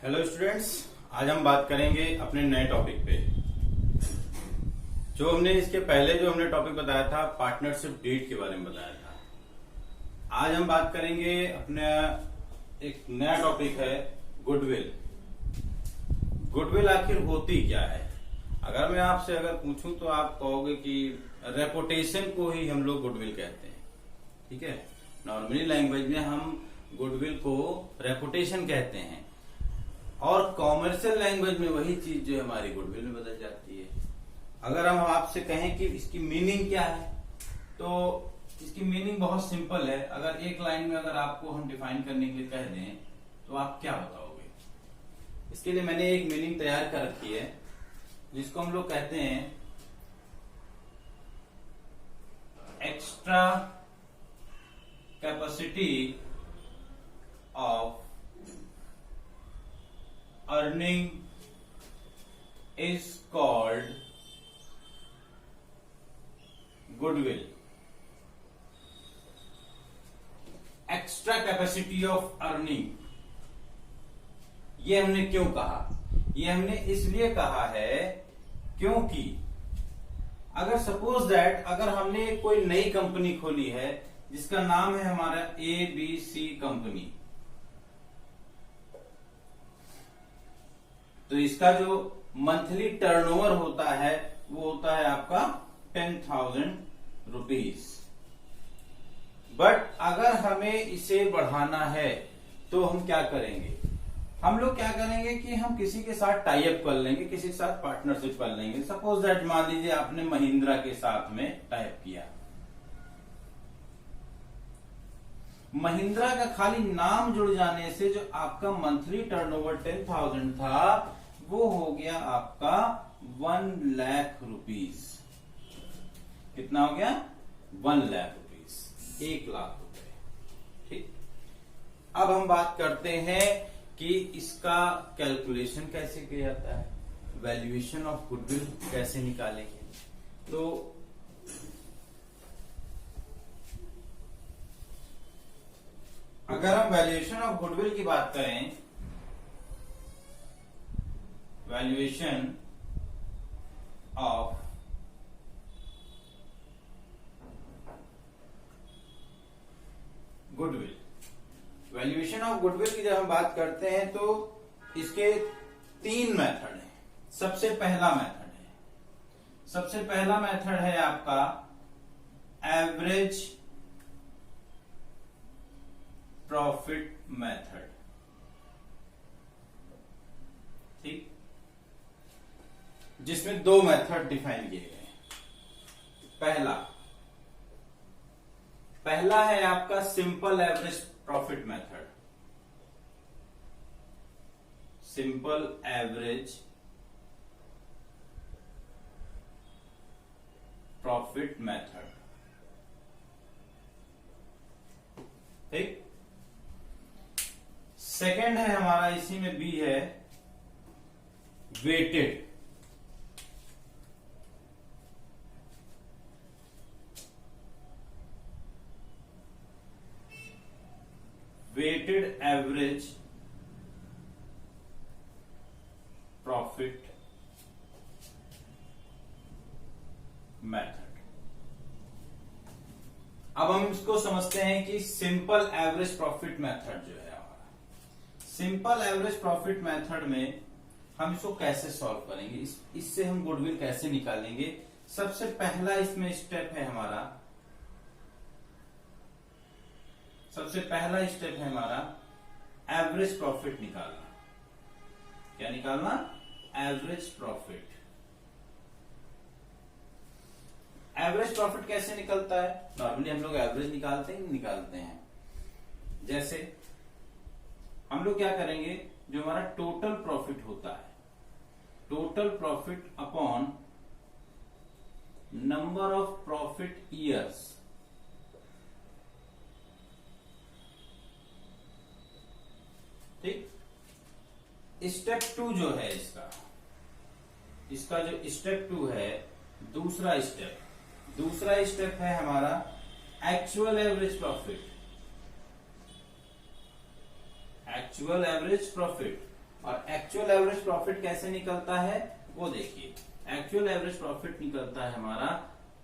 Hello students, आज हम बात करेंगे अपने नए टॉपिक पे। जो हमने इसके पहले जो हमने टॉपिक बताया था पार्टनरशिप डीड के बारे में बताया था। आज हम बात करेंगे अपना एक नया टॉपिक है गुडविल। गुडविल आखिर होती क्या है? अगर मैं आपसे पूछूं तो आप कहोगे कि रेपुटेशन को ही हम लोग गुडविल कहते हैं। ठीक है, नॉर्मली लैंग्वेज में हम गुडविल को रेपुटेशन कहते हैं और कॉमर्शियल लैंग्वेज में वही चीज जो हमारी गुडविल में बदल जाती है। अगर हम आपसे कहें कि इसकी मीनिंग क्या है, तो इसकी मीनिंग बहुत सिंपल है। अगर एक लाइन में अगर आपको हम डिफाइन करने के लिए कह दें तो आप क्या बताओगे? इसके लिए मैंने एक मीनिंग तैयार कर रखी है जिसको हम लोग कहते हैं extra capacity of earning is called goodwill. Extra capacity of earning, ये हमने क्यों कहा? ये हमने इसलिए कहा है क्योंकि अगर सपोज दैट अगर हमने कोई नई कंपनी खोली है जिसका नाम है हमारा ABC कंपनी, तो इसका जो मंथली टर्नओवर होता है वो होता है आपका 10,000 रुपीज। बट अगर हमें इसे बढ़ाना है तो हम क्या करेंगे? हम लोग क्या करेंगे कि हम किसी के साथ टाई अप कर लेंगे, किसी के साथ पार्टनरशिप कर लेंगे। सपोज दैट मान लीजिए आपने महिंद्रा के साथ में टाई अप किया। महिंद्रा का खाली नाम जुड़ जाने से जो आपका मंथली टर्नओवर 10,000 था वो हो गया आपका 1 लाख रुपीज। कितना हो गया? 1 लाख रुपीज, 1 लाख रुपए। ठीक, अब हम बात करते हैं कि इसका कैलकुलेशन कैसे किया जाता है, वैल्यूएशन ऑफ गुडविल कैसे निकालेंगे। तो अगर हम वैल्यूएशन ऑफ गुडविल की बात करें, valuation of goodwill, valuation of goodwill की जब हम बात करते हैं तो इसके 3 मेथड हैं। सबसे पहला मेथड है आपका एवरेज प्रॉफिट मेथड। ठीक, जिसमें 2 मेथड डिफाइन किए गए हैं। पहला है आपका simple average profit method. Simple average profit method. ठीक, सेकंड है हमारा, इसी में बी है, वेटेड एवरेज प्रॉफिट मेथड। अब हम इसको समझते हैं कि सिंपल एवरेज प्रॉफिट मेथड जो है हमारा, सिंपल एवरेज प्रॉफिट मेथड में हम इसको कैसे सॉल्व करेंगे, इससे हम गुडविल कैसे निकालेंगे। सबसे पहला इसमें स्टेप है हमारा, एवरेज प्रॉफिट निकालना। क्या निकालना? Average profit. एवरेज प्रॉफिट कैसे निकलता है? नॉर्मली हम लोग एवरेज निकालते हैं। जैसे हम लोग क्या करेंगे, जो हमारा टोटल प्रॉफिट होता है, total profit upon number of profit years. ठीक, स्टेप 2 जो है इसका जो स्टेप 2 है, दूसरा स्टेप है हमारा एक्चुअल एवरेज प्रॉफिट। और एक्चुअल एवरेज प्रॉफिट कैसे निकलता है वो देखिए। एक्चुअल एवरेज प्रॉफिट निकलता है हमारा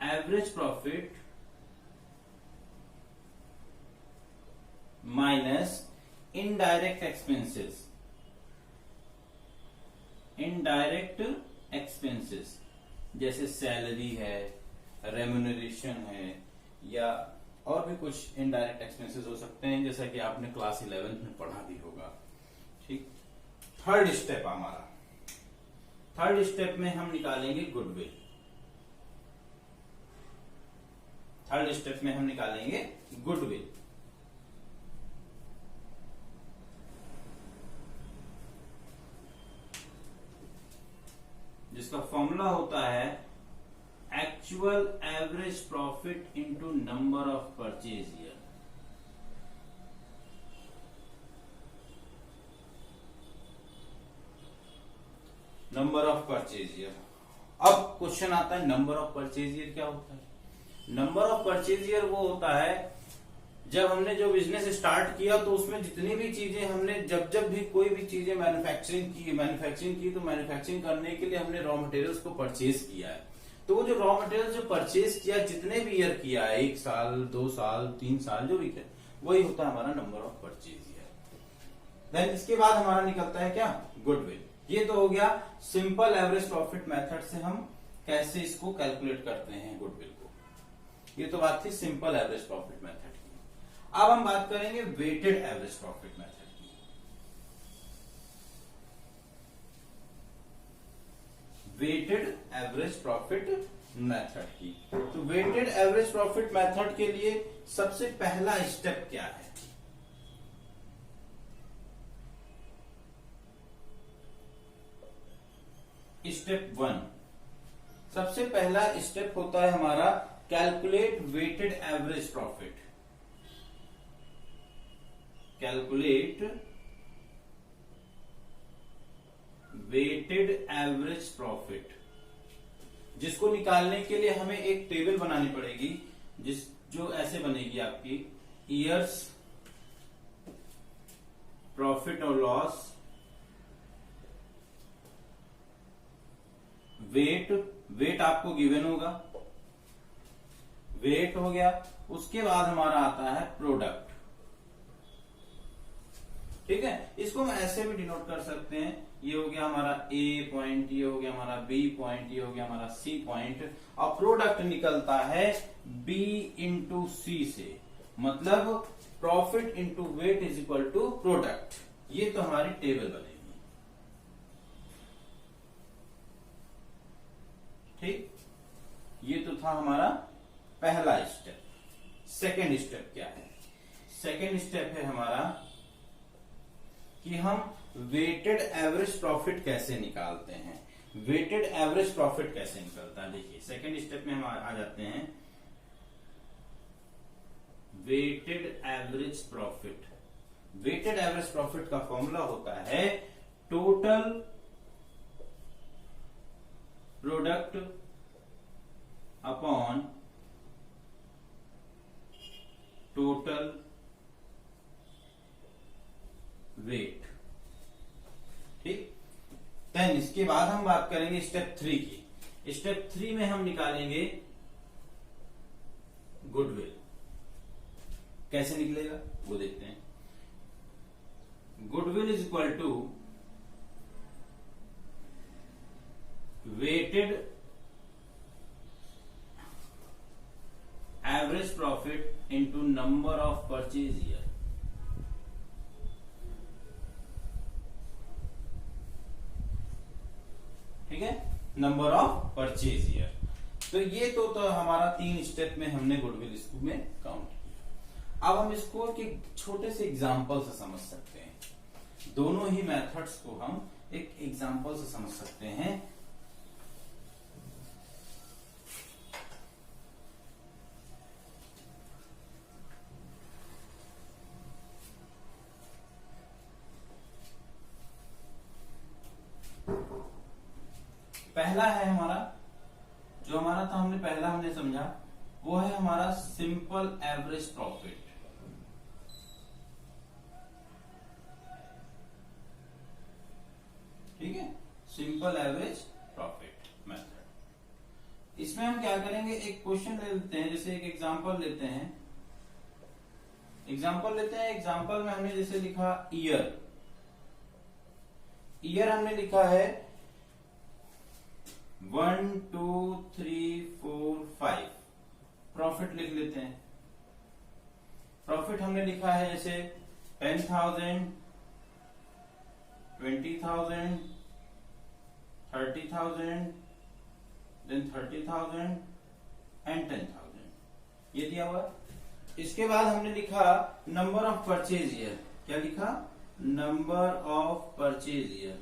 average profit minus indirect expenses. Indirect expenses जैसे सैलरी है, रेम्यूनरेशन है, या और भी कुछ इनडायरेक्ट एक्सपेंसेस हो सकते हैं, जैसा कि आपने क्लास 11th में पढ़ा भी होगा। ठीक। थर्ड स्टेप हमारा, थर्ड स्टेप में हम निकालेंगे गुडविल। थर्ड स्टेप में हम निकालेंगे गुडविल। जिसका फॉर्मूला होता है actual average profit into number of purchase year. Number of purchase year. अब क्वेश्चन आता है नंबर ऑफ परचेज ईयर क्या होता है। नंबर ऑफ परचेज ईयर वो होता है जब हमने जो बिजनेस स्टार्ट किया तो उसमें जितनी भी चीजें हमने जब भी कोई भी चीजें मैन्युफैक्चरिंग की तो मैन्युफैक्चरिंग करने के लिए हमने रॉ मटेरियल्स को परचेज किया है। तो वो जो रॉ मटेरियल जो परचेज किया जितने भी ईयर किया है, 1 साल 2 साल 3 साल जो भी किया, वही होता है हमारा number of purchase year. Then इसके बाद हमारा निकलता है क्या, गुडविल। ये तो हो गया सिंपल एवरेज प्रॉफिट मेथड से हम कैसे इसको कैलकुलेट करते हैं गुडविल को। ये तो बात थी सिंपल एवरेज प्रॉफिट मेथड की। अब हम बात करेंगे वेटेड एवरेज प्रॉफिट मेथड की। वेटेड एवरेज प्रॉफिट मेथड की। तो वेटेड एवरेज प्रॉफिट मेथड के लिए सबसे पहला स्टेप क्या है, स्टेप 1। सबसे पहला स्टेप होता है हमारा calculate weighted average profit. Calculate weighted average profit, जिसको निकालने के लिए हमें एक टेबल बनानी पड़ेगी, जो ऐसे बनेगी आपकी, ईयर्स प्रॉफिट और लॉस, वेट आपको गिवन होगा, वेट हो गया। उसके बाद हमारा आता है प्रोडक्ट। ठीक है, इसको हम ऐसे भी डिनोट कर सकते हैं, ये हो गया हमारा ए पॉइंट, ये हो गया हमारा बी पॉइंट, ये हो गया हमारा सी पॉइंट, और प्रोडक्ट निकलता है बी इंटू सी से, मतलब profit into weight is equal to product. ये तो हमारी टेबल बनेगी। ठीक, ये तो था हमारा पहला स्टेप। सेकेंड स्टेप क्या है, सेकेंड स्टेप है हमारा कि हम वेटेड एवरेज प्रॉफिट कैसे निकालते हैं। वेटेड एवरेज प्रॉफिट कैसे निकलता है, देखिए सेकेंड स्टेप में हम आ जाते हैं। Weighted average profit, weighted average profit का फॉर्मूला होता है total product upon total weight. ठीक, देन इसके बाद हम बात करेंगे स्टेप 3 की। स्टेप 3 में हम निकालेंगे गुडविल। कैसे निकलेगा वो देखते हैं। Goodwill is equal to weighted average profit into number of purchase year. ठीक है, नंबर ऑफ परचेज ईयर। तो ये तो हमारा 3 स्टेप में हमने गुडविल इसको में काउंट किया। अब हम इसको एक छोटे से एग्जांपल से समझ सकते हैं। दोनों ही मेथड्स को हम एक एग्जांपल से समझ सकते हैं। पहला है हमारा, जो हमारा था हमने समझा, वो है हमारा simple average profit. Simple average profit method. इसमें हम क्या करेंगे, एक क्वेश्चन ले लेते हैं, जैसे एक एग्जांपल लेते हैं। एग्जांपल में हमने जैसे लिखा ईयर हमने लिखा है 1 2 3 4 5। प्रॉफिट लिख लेते हैं। प्रॉफिट हमने लिखा है जैसे 10,000, 20,000, 30,000, देन 30,000 एंड 10,000, ये दिया हुआ। इसके बाद हमने लिखा नंबर ऑफ परचेज ईयर। क्या लिखा? Number of purchase year.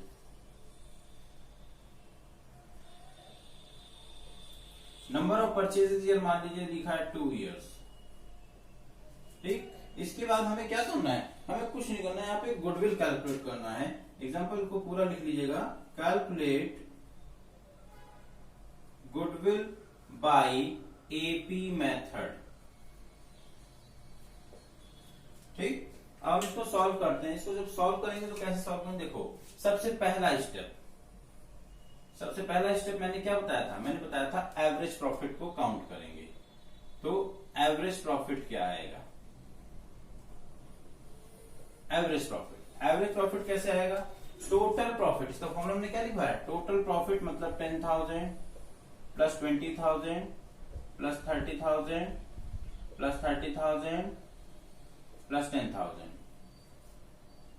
Number of purchase year मान लीजिए लिखा है 2 years। ठीक, इसके बाद हमें क्या करना है, हमें कुछ नहीं करना है, यहाँ पे गुडविल कैलकुलेट करना है। एग्जाम्पल को पूरा लिख लीजिएगा, calculate goodwill by AP method. ठीक, अब इसको सॉल्व करते हैं। इसको जब सॉल्व करेंगे तो कैसे सॉल्व करेंगे, देखो सबसे पहला स्टेप मैंने क्या बताया था, मैंने बताया था एवरेज प्रॉफिट को काउंट करेंगे। तो एवरेज प्रॉफिट क्या आएगा, एवरेज प्रॉफिट कैसे आएगा, टोटल प्रॉफिट। इसका फॉर्मूला हमने क्या लिखा है, टोटल प्रॉफिट मतलब 10,000 plus 20,000 plus 30,000 plus 30,000 plus 10,000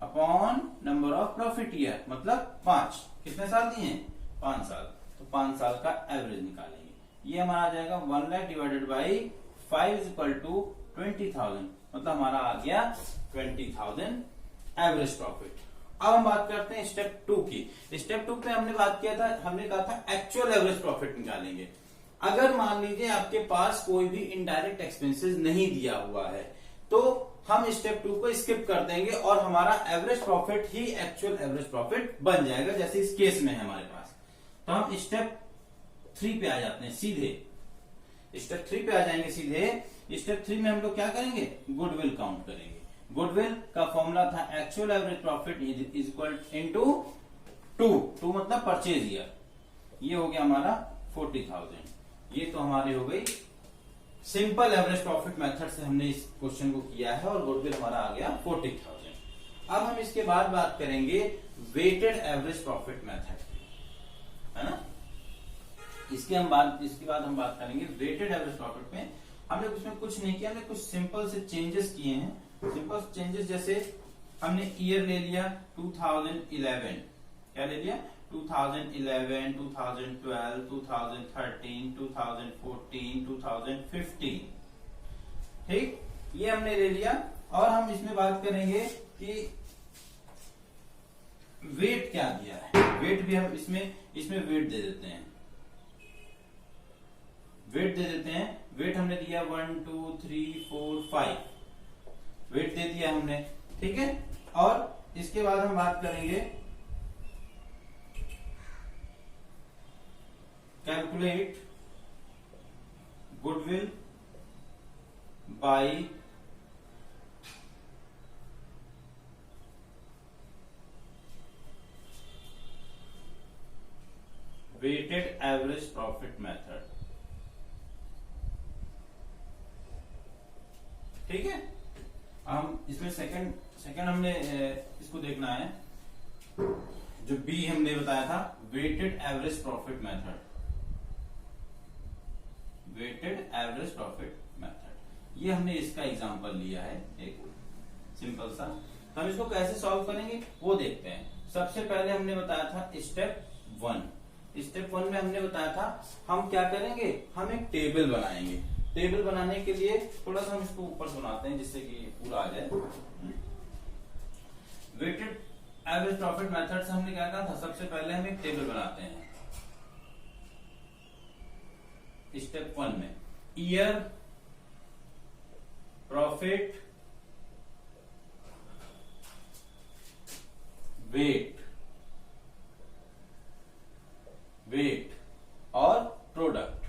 upon number of profit year, मतलब 5। कितने साल दिए हैं, 5 साल। तो 5 साल का एवरेज निकालेंगे। ये हमारा आ जाएगा 1 lakh divided by 5 is equal to 20,000, मतलब हमारा आ गया 20,000 एवरेज प्रॉफिट। अब हम बात करते हैं स्टेप 2 की। स्टेप 2 पे हमने बात किया था, हमने कहा था एक्चुअल एवरेज प्रॉफिट निकालेंगे। अगर मान लीजिए आपके पास कोई भी इनडायरेक्ट एक्सपेंसेस नहीं दिया हुआ है तो हम स्टेप 2 को स्किप कर देंगे और हमारा एवरेज प्रॉफिट ही एक्चुअल एवरेज प्रॉफिट बन जाएगा, जैसे इस केस में है हमारे पास। तो हम स्टेप 3 पे आ जाते हैं सीधे। स्टेप 3 पे आ जाएंगे सीधे। स्टेप 3 में हम लोग क्या करेंगे, गुडविल काउंट करेंगे। गुडविल का फॉर्मूला था actual average profit is equal into 2 मतलब परचेज ईयर। ये हो गया हमारा 40,000। ये तो हमारी हो गई सिंपल एवरेज प्रॉफिट मेथड से हमने इस क्वेश्चन को किया है और गुडविल हमारा आ गया 40,000। अब हम इसके बाद बात करेंगे वेटेड एवरेज प्रॉफिट मेथड, है ना। इसके बाद हम बात करेंगे वेटेड एवरेज प्रॉफिट में। हमने उसमें कुछ नहीं किया, हमने कुछ सिंपल से चेंजेस किए हैं। सिंपल चेंजेस जैसे हमने ईयर ले लिया 2011, क्या ले लिया 2011, 2012, 2013, 2014, 2015। ठीक, ये हमने ले लिया। और हम इसमें बात करेंगे कि वेट क्या दिया है। वेट भी हम इसमें वेट दे देते हैं। वेट हमने दिया 1 2 3 4 5 वेट दे दिया हमने, ठीक है। और इसके बाद हम बात करेंगे calculate goodwill by weighted average profit method. ठीक है, हम इसमें सेकंड हमने इसको देखना है, जो बी हमने बताया था weighted average profit method. Weighted average profit method, ये हमने इसका एग्जांपल लिया है एक सिंपल सा। हम इसको कैसे सॉल्व करेंगे वो देखते हैं। सबसे पहले हमने बताया था स्टेप 1 में हमने बताया था हम क्या करेंगे, हम एक टेबल बनाएंगे। टेबल बनाने के लिए थोड़ा सा हम इसको ऊपर बनाते हैं जिससे कि पूरा आ जाए। वेटेड एवरेज प्रॉफिट मेथड से हमने क्या कहा था, सबसे पहले हम एक टेबल बनाते हैं। स्टेप 1 में ईयर प्रॉफिट वेट और प्रोडक्ट।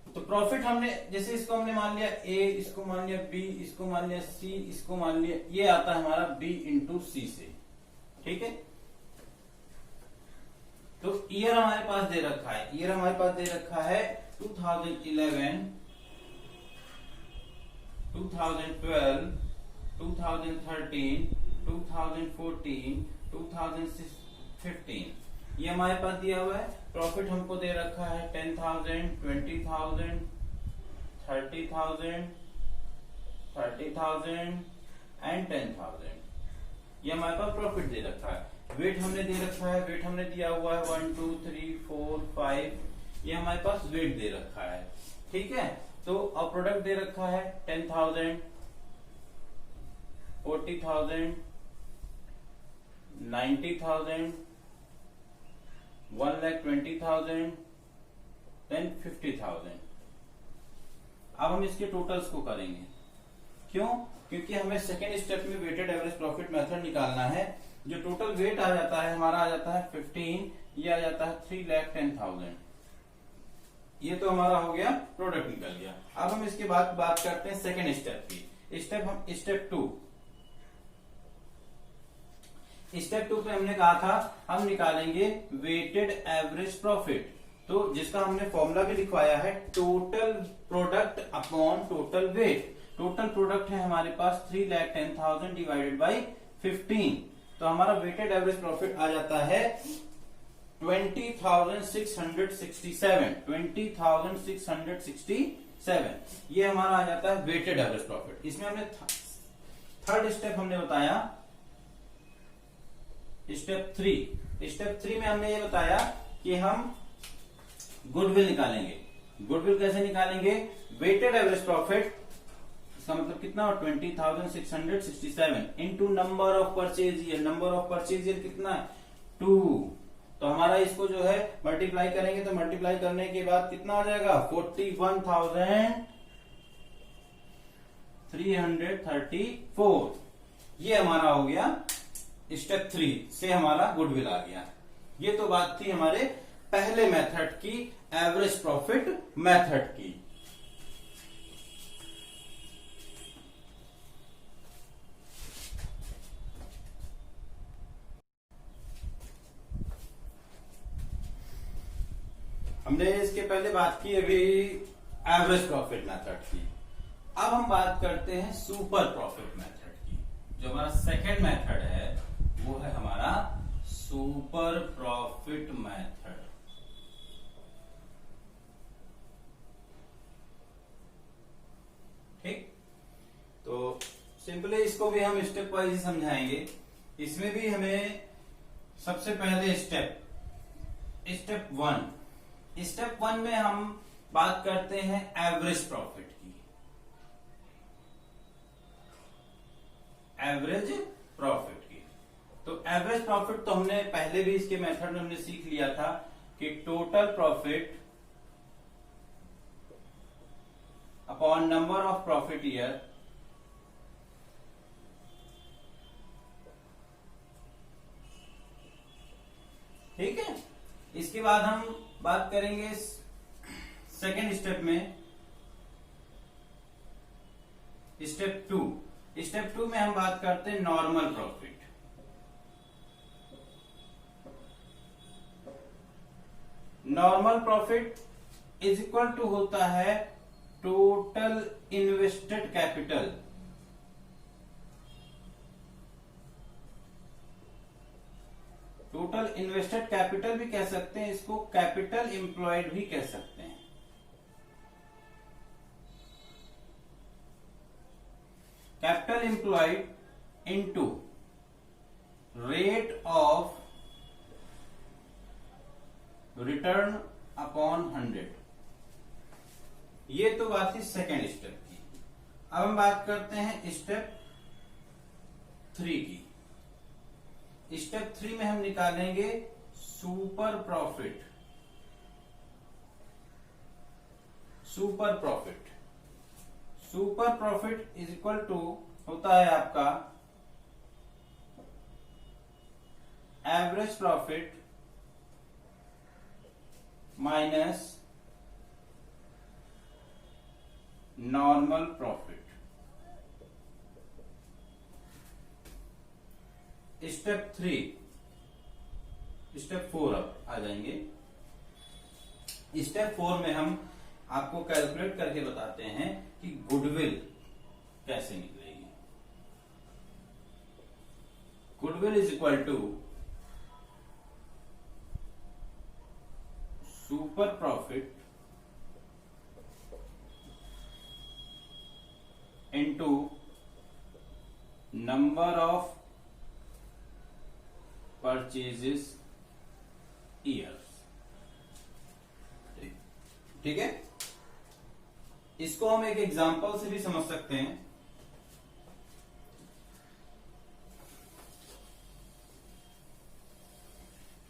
तो प्रॉफिट हमने जैसे इसको हमने मान लिया ए, इसको मान लिया बी, इसको मान लिया सी, इसको मान लिया, ये आता है हमारा बी इंटू सी से। ठीक है, तो ईयर हमारे पास दे रखा है, ईयर हमारे पास दे रखा है 2011, 2012, 2013, 2014, 2015, ये हमारे पास दिया हुआ है। प्रॉफिट हमको दे रखा है 10,000, 20,000, 30,000, 30,000 एंड 10,000, ये हमारे पास प्रॉफिट दे रखा है। वेट हमने दे रखा है, वेट हमने दिया हुआ है 1 2 3 4 5, ये हमारे पास वेट दे रखा है। ठीक है, तो अब प्रोडक्ट दे रखा है 10,000, 40,000, 90,000, 1,20,000, देन 50,000। अब हम इसके टोटल्स को करेंगे। क्यों? क्योंकि हमें सेकेंड स्टेप में वेटेड एवरेज प्रॉफिट मेथड निकालना है। जो टोटल वेट आ जाता है हमारा आ जाता है 15, ये आ जाता है 3,10,000। ये तो हमारा हो गया, प्रोडक्ट निकल गया। अब हम इसके बाद बात करते हैं सेकेंड स्टेप की। स्टेप टू पे हमने कहा था हम निकालेंगे वेटेड एवरेज प्रॉफिट। तो जिसका हमने फॉर्मूला भी लिखवाया है, total product upon total wait. Total product है हमारे पास 3,10,000 डिवाइडेड बाई 15, तो हमारा वेटेड एवरेज प्रॉफिट आ जाता है 20,667, 20,667। ये हमारा आ जाता है वेटेड एवरेज प्रॉफिट। इसमें हमने थर्ड स्टेप हमने बताया स्टेप थ्री में हमने ये बताया कि हम गुडविल निकालेंगे। गुडविल कैसे निकालेंगे? वेटेड एवरेज प्रॉफिट, इसका मतलब कितना हो, 20,667 into number of purchase year. Number of purchase year कितना है? 2। तो हमारा इसको जो है मल्टीप्लाई करेंगे, तो मल्टीप्लाई करने के बाद कितना आ जाएगा? 41,334। ये हमारा हो गया स्टेप 3 से हमारा गुडविल आ गया। ये तो बात थी हमारे पहले मेथड की, एवरेज प्रॉफिट मेथड की। हमने इसके पहले बात की अभी एवरेज प्रॉफिट मेथड की। अब हम बात करते हैं सुपर प्रॉफिट मेथड की। जो हमारा सेकेंड मेथड है वो है हमारा सुपर प्रॉफिट मेथड। ठीक, तो सिंपली इसको भी हम स्टेप वाइज समझाएंगे। इसमें भी हमें सबसे पहले स्टेप 1 में हम बात करते हैं एवरेज प्रॉफिट की। एवरेज प्रॉफिट की, तो एवरेज प्रॉफिट तो हमने पहले भी इसके मेथड में हमने सीख लिया था कि total profit upon number of profit year ठीक है। इसके बाद हम बात करेंगे सेकेंड स्टेप में, स्टेप टू में हम बात करते हैं normal profit. Normal profit is equal to होता है total invested capital total invested capital भी कह सकते हैं, इसको कैपिटल एम्प्लॉयड भी कह सकते हैं। Capital employed into rate of return upon 100। ये तो बात थी सेकेंड स्टेप की। अब हम बात करते हैं स्टेप 3 की। स्टेप 3 में हम निकालेंगे super profit. Super profit is equal to होता है आपका average profit minus normal profit. Step 3 step 4 अब आ जाएंगे। स्टेप 4 में हम आपको कैलकुलेट करके बताते हैं कि गुडविल कैसे निकलेगी। Goodwill is equal to super profit into number of purchases years. ठीक है, इसको हम एक एग्जांपल से भी समझ सकते हैं।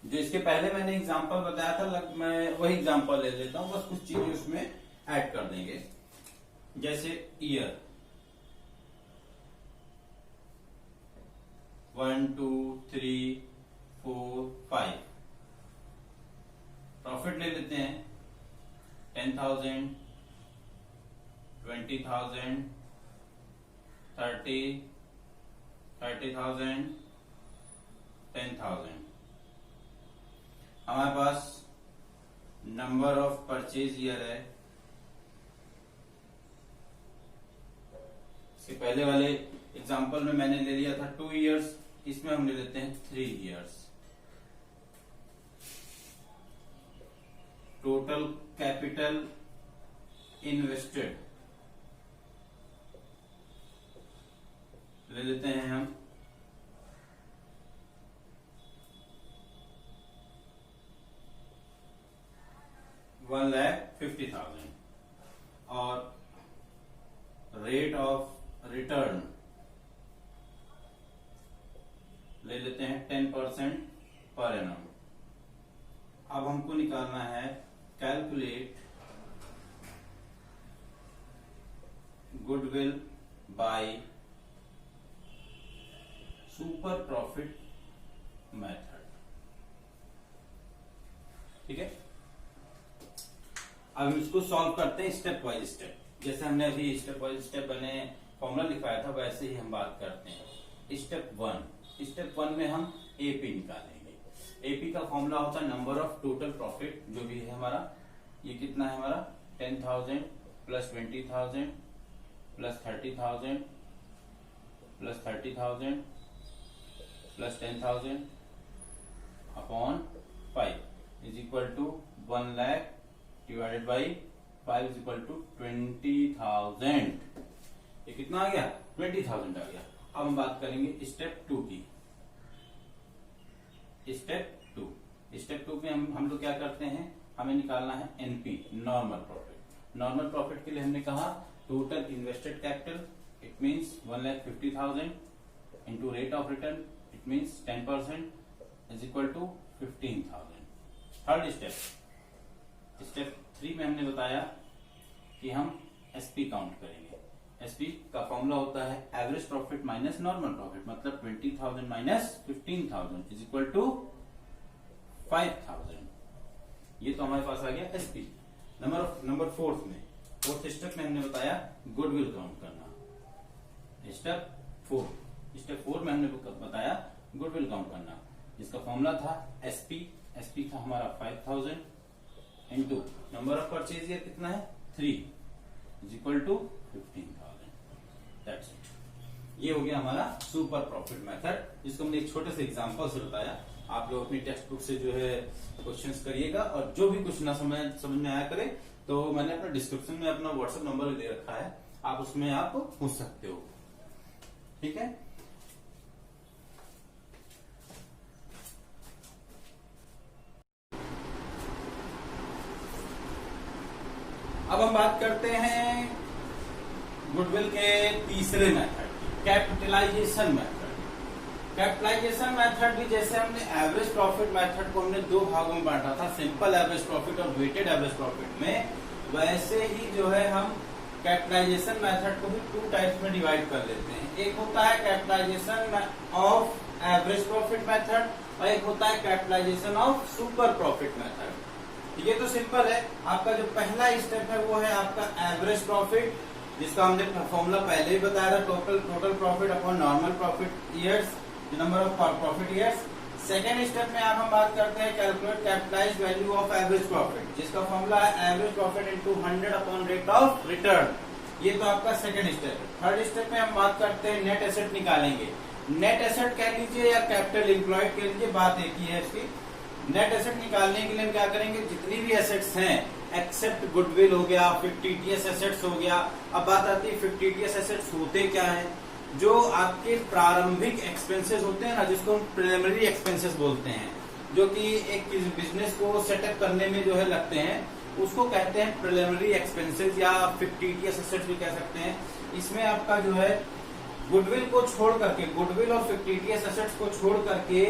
जो इसके पहले मैंने एग्जांपल बताया था, मैं वही एग्जांपल ले लेता हूं, बस कुछ चीजें उसमें ऐड कर देंगे। जैसे ईयर 1 2 3 4 5, प्रॉफिट ले लेते हैं 10,000 20,000 30 30,000 10,000। हमारे पास नंबर ऑफ परचेज ईयर है। इसके पहले वाले एग्जांपल में मैंने ले लिया था 2 इयर्स, इसमें हम ले लेते हैं 3 इयर्स। टोटल कैपिटल इन्वेस्टेड ले लेते हैं हम 1,50,000 और रेट ऑफ रिटर्न ले लेते हैं 10% पर एनम। अब हमको निकालना है calculate goodwill by super profit method. ठीक है, अब हम इसको सॉल्व करते हैं स्टेप बाय स्टेप। जैसे हमने अभी स्टेप बाय स्टेप मैंने फॉर्मूला लिखाया था, वैसे ही हम बात करते हैं। स्टेप 1 में हम एपी निकालेंगे। एपी का फॉर्मूला होता है नंबर ऑफ टोटल प्रॉफिट, जो भी है हमारा, ये कितना है हमारा 10,000 plus 20,000 plus 30,000 plus 30,000 plus 10,000 upon 5 is equal to 1 lakh divided by 5 is equal to 20,000। ये कितना आ गया 20,000 आ गया। अब हम बात करेंगे स्टेप 2 की। स्टेप 2 में हम लोग क्या करते हैं, हमें निकालना है NP, normal profit. Normal profit के लिए हमने कहा total invested capital, it means 1,50,000 into rate of return, it means 10% is equal to 15,000। Third step 3 में हमने बताया कि हम एसपी काउंट करेंगे। एसपी का फॉर्मूला होता है average profit minus normal profit, मतलब 20,000 माइनस 15,000 इज इक्वल टू 5,000। ये तो हमारे पास आ गया एसपी। नंबर फोर्थ स्टेप में हमने बताया गुडविल काउंट करना। स्टेप 4 में हमने बताया गुडविल काउंट करना, जिसका फॉर्मूला था एसपी था हमारा 5,000 into number of purchase year कितना है 3 is equal to 15,000। That's it. ये हो गया हमारा सुपर प्रॉफिट मेथड, जिसको हमने एक छोटे से एग्जांपल से बताया। आप लोग अपनी टेक्स्ट बुक से जो है क्वेश्चंस करिएगा, और जो भी कुछ ना समझ में आया करे तो मैंने अपना डिस्क्रिप्शन में अपना व्हाट्सएप नंबर भी दे रखा है, आप उसमें आप पूछ सकते हो। ठीक है, अब हम बात करते हैं गुडविल के तीसरे मेथड, कैपिटलाइजेशन मेथड। कैपिटलाइजेशन मेथड भी जैसे हमने एवरेज प्रॉफिट मेथड को हमने 2 भागों में बांटा था, सिंपल एवरेज प्रॉफिट और वेटेड एवरेज प्रॉफिट में, वैसे ही जो है हम कैपिटलाइजेशन मेथड को भी 2 टाइप्स में डिवाइड कर लेते हैं। एक होता है capitalisation of average profit method और एक होता है capitalisation of super profit method. ये तो सिंपल है। आपका जो पहला स्टेप है वो है आपका एवरेज प्रॉफिट, जिसका हमने फॉर्मूला पहले ही बताया था, total profit upon normal profit years, number of profit years. Second step में आप हम बात करते हैं calculate capitalised value of average profit, जिसका फॉर्मूला है average profit into 100 upon rate of return. ये तो आपका सेकेंड स्टेप है। थर्ड स्टेप में हम बात करते हैं नेट एसेट निकालेंगे। नेट एसेट कह लीजिए या कैपिटल एम्प्लॉयड कह लीजिए, बात एक ही है इसकी। नेट एसेट निकालने के लिए हम क्या करेंगे, जितनी भी एसेट्स हैं एक्सेप्ट गुडविल हो गया, फिक्टिटियस एसेट्स हो गया। अब बात आती है फिक्टिटियस एसेट्स होते क्या है, जो आपके प्रारंभिक एक्सपेंसेस होते हैं ना, जिसको हम प्रिलिमिनरी एक्सपेंसेस बोलते हैं, जो कि एक बिजनेस को सेटअप करने में जो है लगते हैं, उसको कहते हैं प्रिलिमिनरी एक्सपेंसेस या फिक्टिटियस एसेट्स भी कह सकते हैं। इसमें आपका जो है गुडविल को छोड़ करके, गुडविल और फिक्टिटियस एसेट्स को छोड़ करके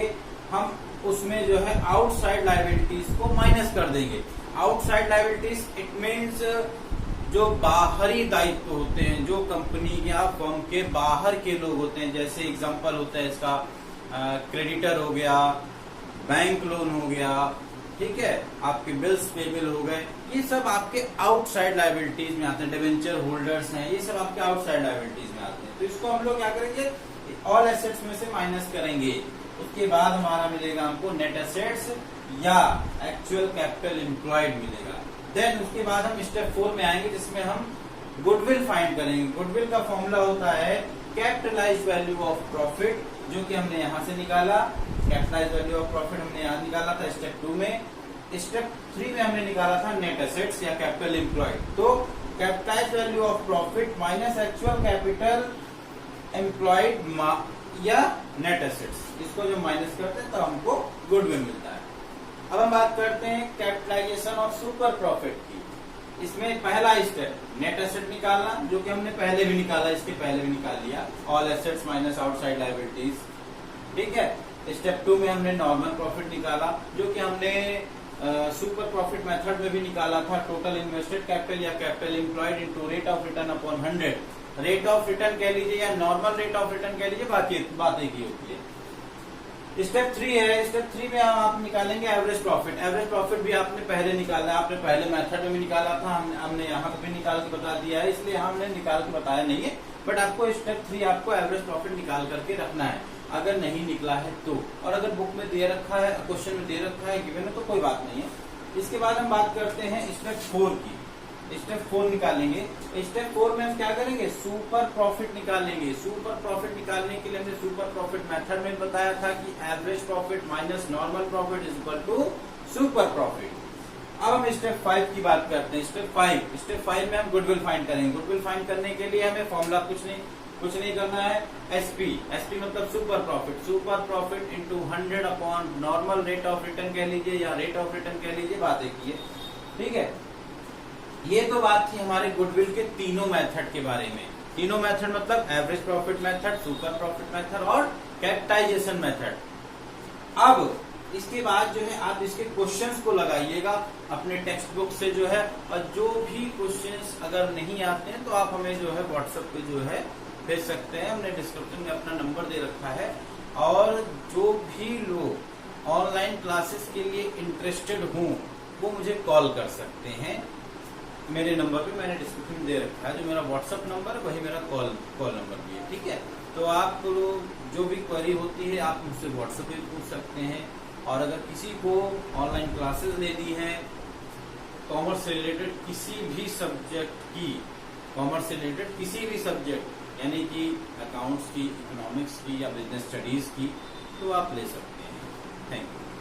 हम उसमें जो है आउटसाइड लायबिलिटीज को माइनस कर देंगे। आउटसाइड लायबिलिटीज इट मीन्स जो बाहरी दायित्व होते हैं, जो कंपनी या फर्म के बाहर के लोग होते हैं, जैसे एग्जांपल होता है इसका क्रेडिटर हो गया, बैंक लोन हो गया, ठीक है, आपके बिल्स पेबल हो गए, ये सब आपके आउटसाइड लायबिलिटीज में आते हैं। डिवेंचर होल्डर्स हैं, ये सब आपके आउटसाइड लायबिलिटीज में आते हैं। तो इसको हम लोग क्या करेंगे, ऑल एसेट्स में से माइनस करेंगे। उसके बाद हमारा मिलेगा हमको नेट एसेट्स या एक्चुअल कैपिटल एम्प्लॉयड मिलेगा। देन उसके बाद हम स्टेप 4 में आएंगे, जिसमें हम गुडविल फाइंड करेंगे। गुडविल का फॉर्मूला होता है कैपिटलाइज्ड वैल्यू ऑफ प्रॉफिट, जो कि हमने यहां से निकाला। कैपिटलाइज्ड वैल्यू ऑफ प्रॉफिट हमने यहां निकाला था स्टेप 2 में। स्टेप 3 में हमने निकाला था नेट एसेट्स या कैपिटल एम्प्लॉयड। तो capitalised value of profit minus actual capital employed या नेट एसेट्स, इसको जो माइनस करते हैं तो हमको गुडविल मिलता है। अब हम बात करते हैं कैपिटलाइजेशन ऑफ सुपर प्रॉफिट की। इसमें पहला स्टेप नेट एसेट निकालना, जो कि हमने पहले भी निकाला, इसके पहले भी निकाल लिया, all assets minus outside liabilities, ठीक है। स्टेप 2 में हमने नॉर्मल प्रॉफिट निकाला, जो कि हमने सुपर प्रॉफिट मेथड में भी निकाला था। टोटल इन्वेस्टेड कैपिटल या capital employed into rate of return upon 100। Rate of return कह लीजिए या नॉर्मल रेट ऑफ रिटर्न कह लीजिए, बात एक ही होती है। स्टेप 3 है। स्टेप 3 में आप निकालेंगे एवरेज प्रॉफिट। एवरेज प्रॉफिट भी आपने पहले निकाला है, आपने पहले मेथड में भी निकाला था, हमने यहाँ पे भी निकाल के बता दिया है, इसलिए हमने निकाल के बताया नहीं है। बट आपको स्टेप 3 आपको एवरेज प्रॉफिट निकाल करके रखना है, अगर नहीं निकला है तो। और अगर बुक में दे रखा है, क्वेश्चन में दे रखा है, गिवन है, तो कोई बात नहीं है। इसके बाद हम बात करते हैं स्टेप 4 की। स्टेप 4 निकालेंगे। स्टेप 4 में हम क्या करेंगे, सुपर प्रॉफिट निकालेंगे। सुपर प्रॉफिट निकालने के लिए हमने सुपर प्रॉफिट मेथड में बताया था कि average profit minus normal profit is equal to super profit. अब हम स्टेप 5 की बात करते हैं। स्टेप 5 में हम गुडविल फाइंड करेंगे। गुडविल फाइंड करने के लिए हमें फॉर्मूला कुछ नहीं करना है। एसपी मतलब super profit. Super profit into 100 upon normal rate of return कह लीजिए या रेट ऑफ रिटर्न कह लीजिए, बात एक ही है, ठीक है। ये तो बात थी हमारे गुडविल के तीनों मेथड के बारे में। तीनों मेथड मतलब average profit method, super profit method और कैपिटलाइजेशन मेथड। अब इसके बाद जो है आप इसके क्वेश्चंस को लगाइएगा अपने टेक्स्ट बुक से जो है, और जो भी क्वेश्चंस अगर नहीं आते हैं तो आप हमें जो है व्हाट्सएप पे जो है भेज सकते हैं। हमने डिस्क्रिप्शन में अपना नंबर दे रखा है। और जो भी लोग ऑनलाइन क्लासेस के लिए इंटरेस्टेड हों वो मुझे कॉल कर सकते हैं। मेरे नंबर पे मैंने डिस्क्रिप्शन दे रखा है, जो मेरा व्हाट्सएप नंबर है वही मेरा कॉल नंबर भी है, ठीक है। तो आप जो भी क्वेरी होती है आप मुझसे व्हाट्सएप पे पूछ सकते हैं। और अगर किसी को ऑनलाइन क्लासेस लेनी है कॉमर्स से रिलेटेड किसी भी सब्जेक्ट की, कॉमर्स से रिलेटेड किसी भी सब्जेक्ट यानी कि अकाउंट्स की, इकोनॉमिक्स की या बिजनेस स्टडीज की, तो आप ले सकते हैं। Thank you.